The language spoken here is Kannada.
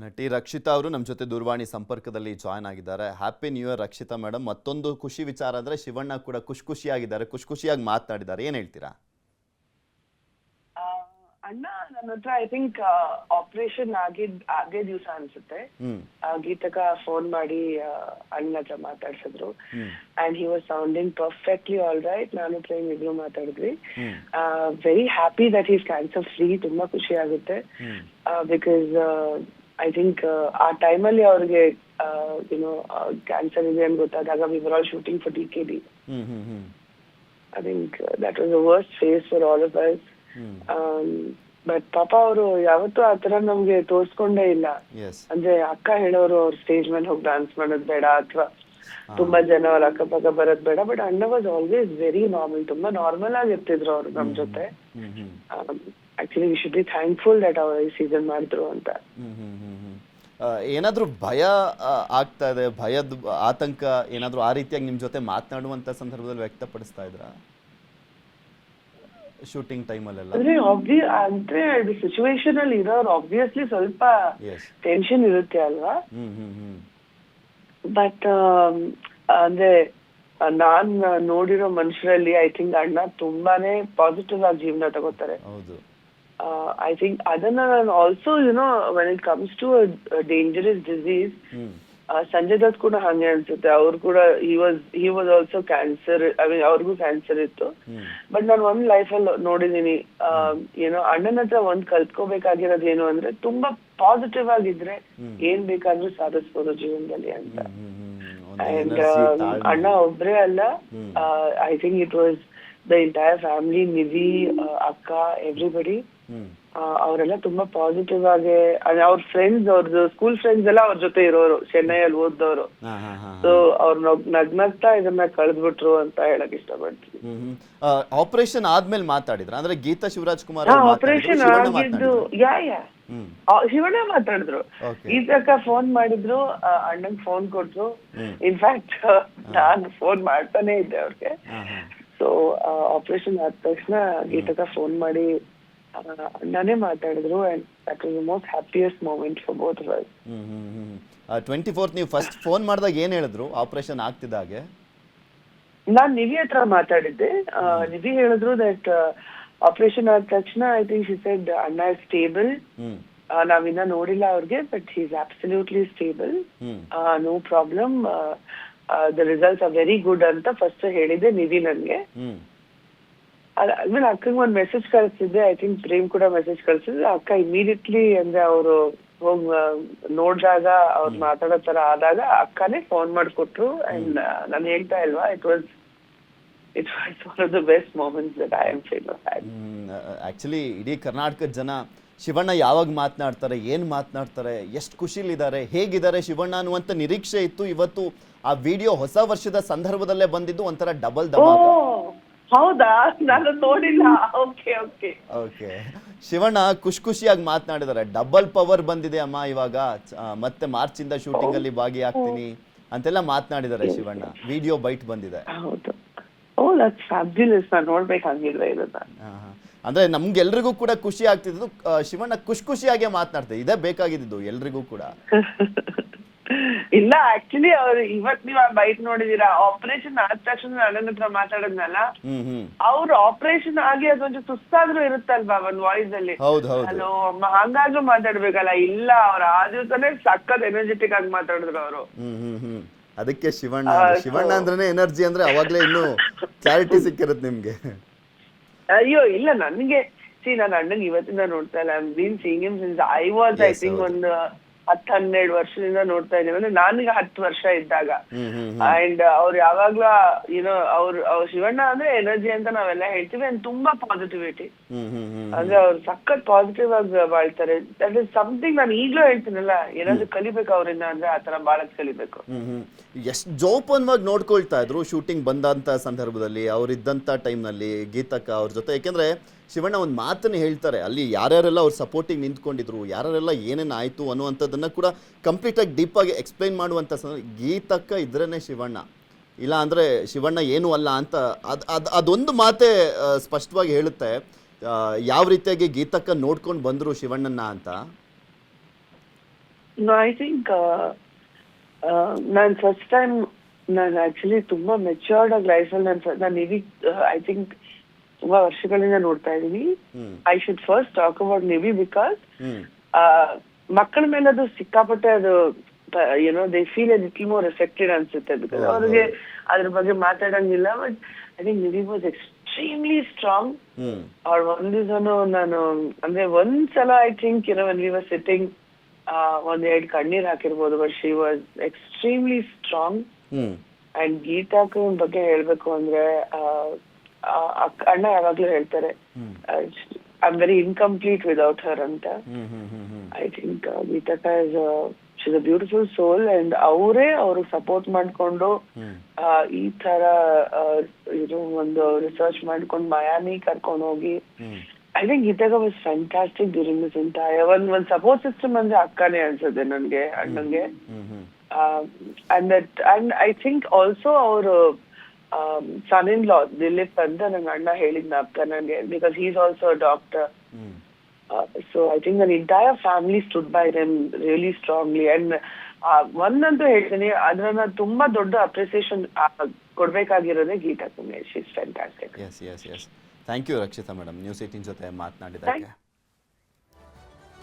ನಟಿ ರಕ್ಷಿತಾ ಅವರು ನಮ್ಮ ಜೊತೆ ದೂರವಾಣಿ ಸಂಪರ್ಕದಲ್ಲಿ ಜಾಯ್ನ್ ಆಗಿದ್ದಾರೆ. Happy new year Rakshita madam. ಮತ್ತೊಂದು ಖುಷಿ ವಿಚಾರ ಅಂದರೆ ಶಿವಣ್ಣ ಕೂಡ ಖುಷಿಯಾಗಿದ್ದಾರೆ, ಖುಷಿಯಾಗಿ ಮಾತನಾಡಿದ್ದಾರೆ. ಏನು ಹೇಳ್ತೀರಾ? ಅಣ್ಣ ನನ್ನ ಹತ್ರ ಐ ಥಿಂಕ್ ಆಪರೇಷನ್ ಆಗೇ ದಿವಸ ಅನ್ಸುತ್ತೆ ಗೀತಕ ಫೋನ್ ಮಾಡಿ ಅಣ್ಣ ಹತ್ರ ಮಾತಾಡ್ಸಿದ್ರು and he was sounding perfectly all right. ನಾನು ಪ್ರೇಮ್ ಇಬ್ರು ಮಾತಾಡಿದ್ವಿ. Very happy that is cancer free. ತುಂಬಾ ಖುಷಿ ಆಗುತ್ತೆ ಬಿಕಾಸ್ ಐ ಥಿಂಕ್ ಆ ಟೈಮಲ್ಲಿ ಅವ್ರಿಗೆ ಯುನೋ ಕ್ಯಾನ್ಸರ್ ಇದೆ ಅಂತ ಗೊತ್ತಾದಾಗ we were all shooting for DKD. I think that was the worst phase for all of us. But ಪಾಪ ಅವರು ಯಾವತ್ತೂ ಆತರ ನಮ್ಗೆ ತೋರ್ಸ್ಕೊಂಡೇ ಇಲ್ಲ. ಅಂದ್ರೆ ಅಕ್ಕ ಹೇಳೋರು ಅವ್ರ ಸ್ಟೇಜ್ ಮೇಲೆ ಹೋಗಿ ಡಾನ್ಸ್ ಮಾಡೋದ್ ಬೇಡ ಅಥವಾ ತುಂಬಾ ಜನ ಅವ್ರ ಅಕ್ಕಪಕ್ಕ ಬರೋದ್ ಬೇಡ. ಬಟ್ ಅಣ್ಣ ವಾಸ್ ಆಲ್ವೇಸ್ ವೆರಿ ನಾರ್ಮಲ್. ತುಂಬಾ ನಾರ್ಮಲ್ ಆಗಿ ಇರ್ತಿದ್ರು ಅವ್ರು ನಮ್ ಜೊತೆ. Actually we should be thankful that ಅವ್ರ ಈ ಸೀಸನ್ ಮಾಡಿದ್ರು ಅಂತ. ಏನಾದ್ರೂ ಭಯ ಆಗ್ತಾ ಇದೆ, ಭಯದ ಆತಂಕ ಏನಾದ್ರೂ ಆ ರೀತಿಯಾಗಿ ನಿಮ್ ಜೊತೆ ಮಾತನಾಡುವಂತ ಸಂದರ್ಭದಲ್ಲಿ ವ್ಯಕ್ತಪಡಿಸ್ತಾ ಇದ್ರಾ ಶೂಟಿಂಗ್ ಟೈಮಲ್ಲೆಲ್ಲ? ಅಂದ್ರೆ ಸಿಚುವೇಶನ್ ಅಲ್ಲಿ ಇರೋರು ಆಬ್ವಿಯಸ್ಲಿ ಸ್ವಲ್ಪ ಟೆನ್ಷನ್ ಇರುತ್ತೆ ಅಲ್ವಾ. ಬಟ್ ಅಂದ್ರೆ ನಾನ್ ನೋಡಿರೋ ಮನುಷ್ಯರಲ್ಲಿ ಐ ಥಿಂಕ್ ಅಣ್ಣ ತುಂಬಾನೇ ಪಾಸಿಟಿವ್ ಆಗಿ ಜೀವನ ತಗೋತಾರೆ. ಐ ಥಿಂಕ್ ಅದನ್ನ ನಾನು also you know when it comes to dangerous disease Sanjay Dutt ಕೂಡ ಹಂಗೆ ಅನ್ಸುತ್ತೆ. ಅವ್ರು ಕೂಡ he was also cancer. I mean ಅವ್ರಿಗೂ ಕ್ಯಾನ್ಸರ್ ಇತ್ತು. ಬಟ್ ನಾನು ಒಂದ್ ಲೈಫ್ ಅಲ್ಲಿ ನೋಡಿದೀನಿ ಏನೋ ಅಣ್ಣನ ಹತ್ರ ಒಂದ್ ಕಲ್ತ್ಕೋಬೇಕಾಗಿರೋದು ಏನು ಅಂದ್ರೆ ತುಂಬಾ ಪಾಸಿಟಿವ್ ಆಗಿದ್ರೆ ಏನ್ ಬೇಕಾದ್ರೂ ಸಾಧಿಸ್ಬೋದು ಜೀವನದಲ್ಲಿ ಅಂತ. ಅಂಡ್ ಅಣ್ಣ ಒಬ್ರೇ ಅಲ್ಲ, I think it was the entire family, Nidhi, ಅಕ್ಕ, ಎವ್ರಿಬಡಿ. ಅವರೆಲ್ಲ ತುಂಬಾ ಪಾಸಿಟಿವ್ ಆಗಿ ಅವ್ರ ಫ್ರೆಂಡ್ಸ್, ಅವ್ರದ್ದು ಸ್ಕೂಲ್ ಫ್ರೆಂಡ್ಸ್ ಎಲ್ಲ ಅವ್ರ ಜೊತೆ ಇರೋರು, ಚೆನ್ನೈಯಲ್ಲಿ ಓದ್ದವರು. ಸೊ ಅವ್ರು ನಗ್ನಗ್ತಾ ಇದನ್ನ ಕಳೆದ್ಬಿಟ್ರು ಅಂತ ಹೇಳಕ್ ಇಷ್ಟಪಡ್ತೀನಿ. ಆಪರೇಷನ್ ಆದ್ಮೇಲೆ ಮಾತಾಡಿದ್ರ ಅಂದ್ರೆ ಗೀತಾ ಶಿವರಾಜ್ ಕುಮಾರ್ ಆಪರೇಷನ್ ಆಗಿದ್ದು ಶಿವಣ್ಣ ಮಾತಾಡಿದ್ರು. ಗೀತಕ್ಕ ಫೋನ್ ಮಾಡಿದ್ರು, ಅಣ್ಣಂಗ್ ಫೋನ್ ಕೊಟ್ರು. ಇನ್ಫ್ಯಾಕ್ಟ್ ನಾನು ಫೋನ್ ಮಾಡ್ತಾನೆ ಇದ್ದೆ ಅವ್ರಿಗೆ. ಸೊ ಆಪರೇಷನ್ ಆದ ತಕ್ಷಣ ಗೀತಕ್ಕ ಫೋನ್ ಮಾಡಿ ಅಣ್ಣನೇ ಮಾತಾಡಿದ್ರು. And that was the most happiest moment for both of us. 24th ನೀವು ಫಸ್ಟ್ ಫೋನ್ ಮಾಡಿದಾಗ ಏನ್ ಹೇಳಿದ್ರು ಆಪರೇಷನ್ ಆಗ್ತಿದ್ದಾಗೆ? ನಾನ್ ನಿಧಿ ಹತ್ರ ಮಾತಾಡಿದ್ದೆ. ನಿಧಿ ಹೇಳಿದ್ರು ದಟ್ ಆಪರೇಷನ್ ಆದ ತಕ್ಷಣ ಐ ಥಿಂಕ್ ಶಿ ಸೆಡ್ ಅಣ್ಣ ಇಸ್ ಸ್ಟೇಬಲ್. ನಾವಿನ್ನ ನೋಡಿಲ್ಲ ಅವ್ರಿಗೆ, but he is absolutely stable, no problem, the results are very good ಅಂತ ಫಸ್ಟ್ ಹೇಳಿದ್ದೆ ನಿಧಿ ನನ್ಗೆ. ಆದ್ಮೇಲೆ ಅಕ್ಕಂಗೆ ಒಂದ್ ಮೆಸೇಜ್ ಕಳಿಸಿದ್ದೆ. ಐ ಥಿಂಕ್ ಪ್ರೇಮ್ ಕೂಡ ಮೆಸೇಜ್ ಕಳ್ಸಿದ್ರೆ. ಅಕ್ಕ ಇಮಿಡಿಯೇಟ್ಲಿ ಅಂದ್ರೆ ಅವರು ಹೋಗ್ ನೋಡಿದಾಗ ಅವ್ರು ಮಾತಾಡೋ ತರ ಆದಾಗ ಅಕ್ಕನೇ ಫೋನ್ ಮಾಡಿಕೊಟ್ರು. ಅಂಡ್ ನಾನು ಹೇಳ್ತಾ ಇಲ್ವಾ, it was one of the best moments that I am feeling. Actually ಇಡೀ ಕರ್ನಾಟಕದ ಜನ ಶಿವಣ್ಣ ಯಾವಾಗ ಮಾತನಾಡ್ತಾರೆ, ಏನ್ ಮಾತನಾಡ್ತಾರೆ, ಎಷ್ಟು ಖುಷಿಲಿದ್ದಾರೆ, ಹೇಗಿದ್ದಾರೆ ಶಿವಣ್ಣ ಅನ್ನುವಂತ ನಿರೀಕ್ಷೆ ಇತ್ತು. ಇವತ್ತು ಆ ವಿಡಿಯೋ ಹೊಸ ವರ್ಷದ ಸಂದರ್ಭದಲ್ಲೇ ಬಂದಿದ್ದು ಒಂಥರ ಡಬಲ್ ಧಮಾಕ. ಹೌದಾ? ನಾನು ನೋಡಿಲ್ಲ. Okay okay okay. ಶಿವಣ್ಣ ಖುಷಿಯಾಗಿ ಮಾತನಾಡಿದ್ದಾರೆ. ಡಬಲ್ ಪವರ್ ಬಂದಿದೆ ಅಮ್ಮ ಇವಾಗ, ಮತ್ತೆ ಮಾರ್ಚ್ ಇಂದ ಶೂಟಿಂಗ್ ಅಲ್ಲಿ ಭಾಗಿಯಾಗ್ತೀನಿ ಅಂತೆಲ್ಲ ಮಾತನಾಡಿದ್ದಾರೆ ಶಿವಣ್ಣ. ವಿಡಿಯೋ ಬೈಟ್ ಬಂದಿದೆ. ಹೌದು. Oh that's fabulous. ನಾನು ನೋಡ್ಬೇಕಾಗಿಲ್ವೇ ಇದನ್ನ. ಅಂದ್ರೆ ನಮ್ಗೆಲ್ರಿಗೂ ಕೂಡ ಖುಷಿ ಆಗ್ತಿದ್ದು ಶಿವಣ್ಣ ಖುಷಿಯಾಗಿ ಮಾತನಾಡ್ತಾರೆ. ಇದೇ ಬೇಕಾಗಿದ್ದು ಎಲ್ರಿಗೂ ಕೂಡ. ಇಲ್ಲ ಆಕ್ಚುಲಿ ಅವ್ರು ಇವತ್ ನೀವ್ ಬೈಟ್ ನೋಡಿದೀರಾ, ಆಪರೇಷನ್ ಆದ ತಕ್ಷಣ ನನ್ನ ಹತ್ರ ಮಾತಾಡದ್ನಲ್ಲ, ಅವ್ರು ಆಪರೇಷನ್ ಆಗಿ ಅದೊಂದು ಸುಸ್ತಾದ್ರೂ ಇರುತ್ತಲ್ವಾ ಒಂದ್ ವಾಯ್ಸ್ ಅಲ್ಲಿ, ಹಲೋ ಅಮ್ಮ ಹಂಗಾದ್ರೂ ಮಾತಾಡ್ಬೇಕಲ್ಲ. ಇಲ್ಲ ಅವ್ರ ಆ ದಿವಸನೇ ಸಖತ್ ಎನರ್ಜೆಟಿಕ್ ಆಗಿ ಮಾತಾಡಿದ್ರು ಅವರು. ಅದಕ್ಕೆ ಶಿವಣ್ಣ ಅಂದ್ರೆ ಎನರ್ಜಿ ಅಂದ್ರೆ ಅವಾಗ್ಲೇ ಇನ್ನು ಕ್ಲಾರಿಟಿ ಸಿಕ್ಕಿರುತ್ತೆ ನಿಮ್ಗೆ. ಅಯ್ಯೋ ಇಲ್ಲ, ನನ್ಗೆ ನಾನು ಅಣ್ಣಂಗ್ ಇವತ್ತಿಂದ ನೋಡ್ತಾ ಇಲ್ಲ. I been seeing him since I was I think ಒಂದು 10-12 ವರ್ಷದಿಂದ ನೋಡ್ತಾ ಇದ್ದೀವಿ. ಅಂದ್ರೆ ನಾನೀಗ 10 ವರ್ಷ ಇದ್ದಾಗ. ಅಂಡ್ ಅವ್ರು ಯಾವಾಗ್ಲೂ ಏನೋ ಅವ್ರ ಶಿವಣ್ಣ ಅಂದ್ರೆ ಎನರ್ಜಿ ಅಂತ ನಾವೆಲ್ಲ ಹೇಳ್ತೀವಿ. ಅಂಡ್ ತುಂಬಾ ಪಾಸಿಟಿವಿಟಿ, ಅಂದ್ರೆ ಅವ್ರು ಸಖತ್ ಪಾಸಿಟಿವ್ ಆಗಿ ಬಾಳ್ತಾರೆ. ದಟ್ ಇಸ್ ಸಮಥಿಂಗ್ ನಾನು ಈಗ್ಲೂ ಹೇಳ್ತೀನಲ್ಲ, ಏನಾದ್ರು ಕಲಿಬೇಕು ಅವರಿಂದ ಅಂದ್ರೆ ಆತರ ಬಾಳಕ್ ಕಲಿಬೇಕು. ಎಷ್ಟು ಜೋಪಾನವಾಗಿ ನೋಡ್ಕೊಳ್ತಾ ಇದ್ರು ಶೂಟಿಂಗ್ ಬಂದಂತ ಸಂದರ್ಭದಲ್ಲಿ, ಅವ್ರಿದ್ದಂತ ಟೈಮ್ ನಲ್ಲಿ ಗೀತಕ್ಕ ಅವ್ರ ಜೊತೆ. ಯಾಕೆಂದ್ರೆ ಶಿವಣ್ಣ ಒಂದು ಮಾತನ್ನು ಹೇಳ್ತಾರೆ, ಅಲ್ಲಿ ಯಾರ್ಯಾರೆಲ್ಲ ಅವ್ರು ಸಪೋರ್ಟಿಗೆ ನಿಂತ್ಕೊಂಡಿದ್ರು, ಯಾರ್ಯಾರೆಲ್ಲ ಏನೇನು ಆಯಿತು ಅನ್ನುವಂಥದ್ದನ್ನು ಕೂಡ ಕಂಪ್ಲೀಟಾಗಿ ಡೀಪಾಗಿ ಎಕ್ಸ್ಪ್ಲೈನ್ ಮಾಡುವಂಥ ಗೀತಕ್ಕ ಇದ್ರೇ ಶಿವಣ್ಣ, ಇಲ್ಲ ಅಂದರೆ ಶಿವಣ್ಣ ಏನೂ ಅಲ್ಲ ಅಂತ ಅದೊಂದು ಮಾತೇ ಸ್ಪಷ್ಟವಾಗಿ ಹೇಳುತ್ತೆ ಯಾವ ರೀತಿಯಾಗಿ ಗೀತಕ್ಕ ನೋಡ್ಕೊಂಡು ಬಂದರು ಶಿವಣ್ಣನ ಅಂತ. No, I think ನಾನು ಫಸ್ಟ್ ಟೈಮ್ ನಾನು ಆಕ್ಚುಲಿ ತುಂಬಾ ಮೆಚ್ಯೂರ್ಡ್ ಆಗಿ ಲೈಫಲ್ಲಿ ನಾನು ನಿವಿ ಐ ಥಿಂಕ್ ತುಂಬಾ ವರ್ಷಗಳಿಂದ ನೋಡ್ತಾ ಇದೀನಿ. I should first talk about Nivi because ಮಕ್ಕಳ ಮೇಲೆ ಅದು ಸಿಕ್ಕಾಪಟ್ಟೆ ಅದು you know they feel a little more affected ಅನ್ಸುತ್ತೆ ಬಿಕಾಸ್ ಅವ್ರಿಗೆ ಅದ್ರ ಬಗ್ಗೆ ಮಾತಾಡಂಗಿಲ್ಲ. But I think Nivi was extremely strong. ಅವ್ರ ಒಂದ್ ದಿವಸನು ನಾನು ಅಂದ್ರೆ ಒಂದ್ಸಲ I think you know when we were sitting ಒಂದೆರಡು ಕಣ್ಣೀರ್ ಹಾಕಿರ್ಬೋದು, but she was extremely strong. And ಗೀತಾಕ ಬಗ್ಗೆ ಹೇಳ್ಬೇಕು ಅಂದ್ರೆ ಅಣ್ಣ ಯಾವಾಗ್ಲೂ ಹೇಳ್ತಾರೆ I am very incomplete without ಹರ್ ಅಂತ. ಐ ಥಿಂಕ್ ಗೀತಾಕ she is a beautiful soul. And ಅವರೇ ಅವ್ರಿಗೆ ಸಪೋರ್ಟ್ ಮಾಡ್ಕೊಂಡು ಈ ತರ ಇದು ಒಂದು ರಿಸರ್ಚ್ ಮಾಡ್ಕೊಂಡು ಮಯಾಮಿ ಕರ್ಕೊಂಡು ಹೋಗಿ ಐ ಥಿಂಕ್ ಗೀತಾಗ was fantastic during this entire ಒಂದ್ ಸಪೋರ್ಟ್ ಸಿಸ್ಟಮ್ ಅಂದ್ರೆ ಅಕ್ಕನೇ ಅನ್ಸುತ್ತೆ ನನ್ಗೆ, ಅಣ್ಣಂಗೆ. ಅಂಡ್ ಐ ಥಿಂಕ್ ಆಲ್ಸೋ ಅವರು ಸನ್ ಇನ್ ಲಾ ದಿಲೀಪ್ ಅಂತ ನಂಗೆ ಅಣ್ಣ ಹೇಳಿದ್ ಜ್ಞಾಪಕ ನನಗೆ, because he is also a doctor. So I think ನನ್ನ entire family stood by them really strongly. And ಒಂದಂತೂ ಹೇಳ್ತೀನಿ, ಅದ್ರನ್ನ ತುಂಬಾ ದೊಡ್ಡ ಅಪ್ರಿಸಿಯೇಷನ್ ಕೊಡ್ಬೇಕಾಗಿರೋದೇ Geetha Kumesh. Is fantastic. Thank you Rakshitha madam, news 18 ಜೊತೆ ಮಾತನಾಡಿದ್ದಕ್ಕೆ.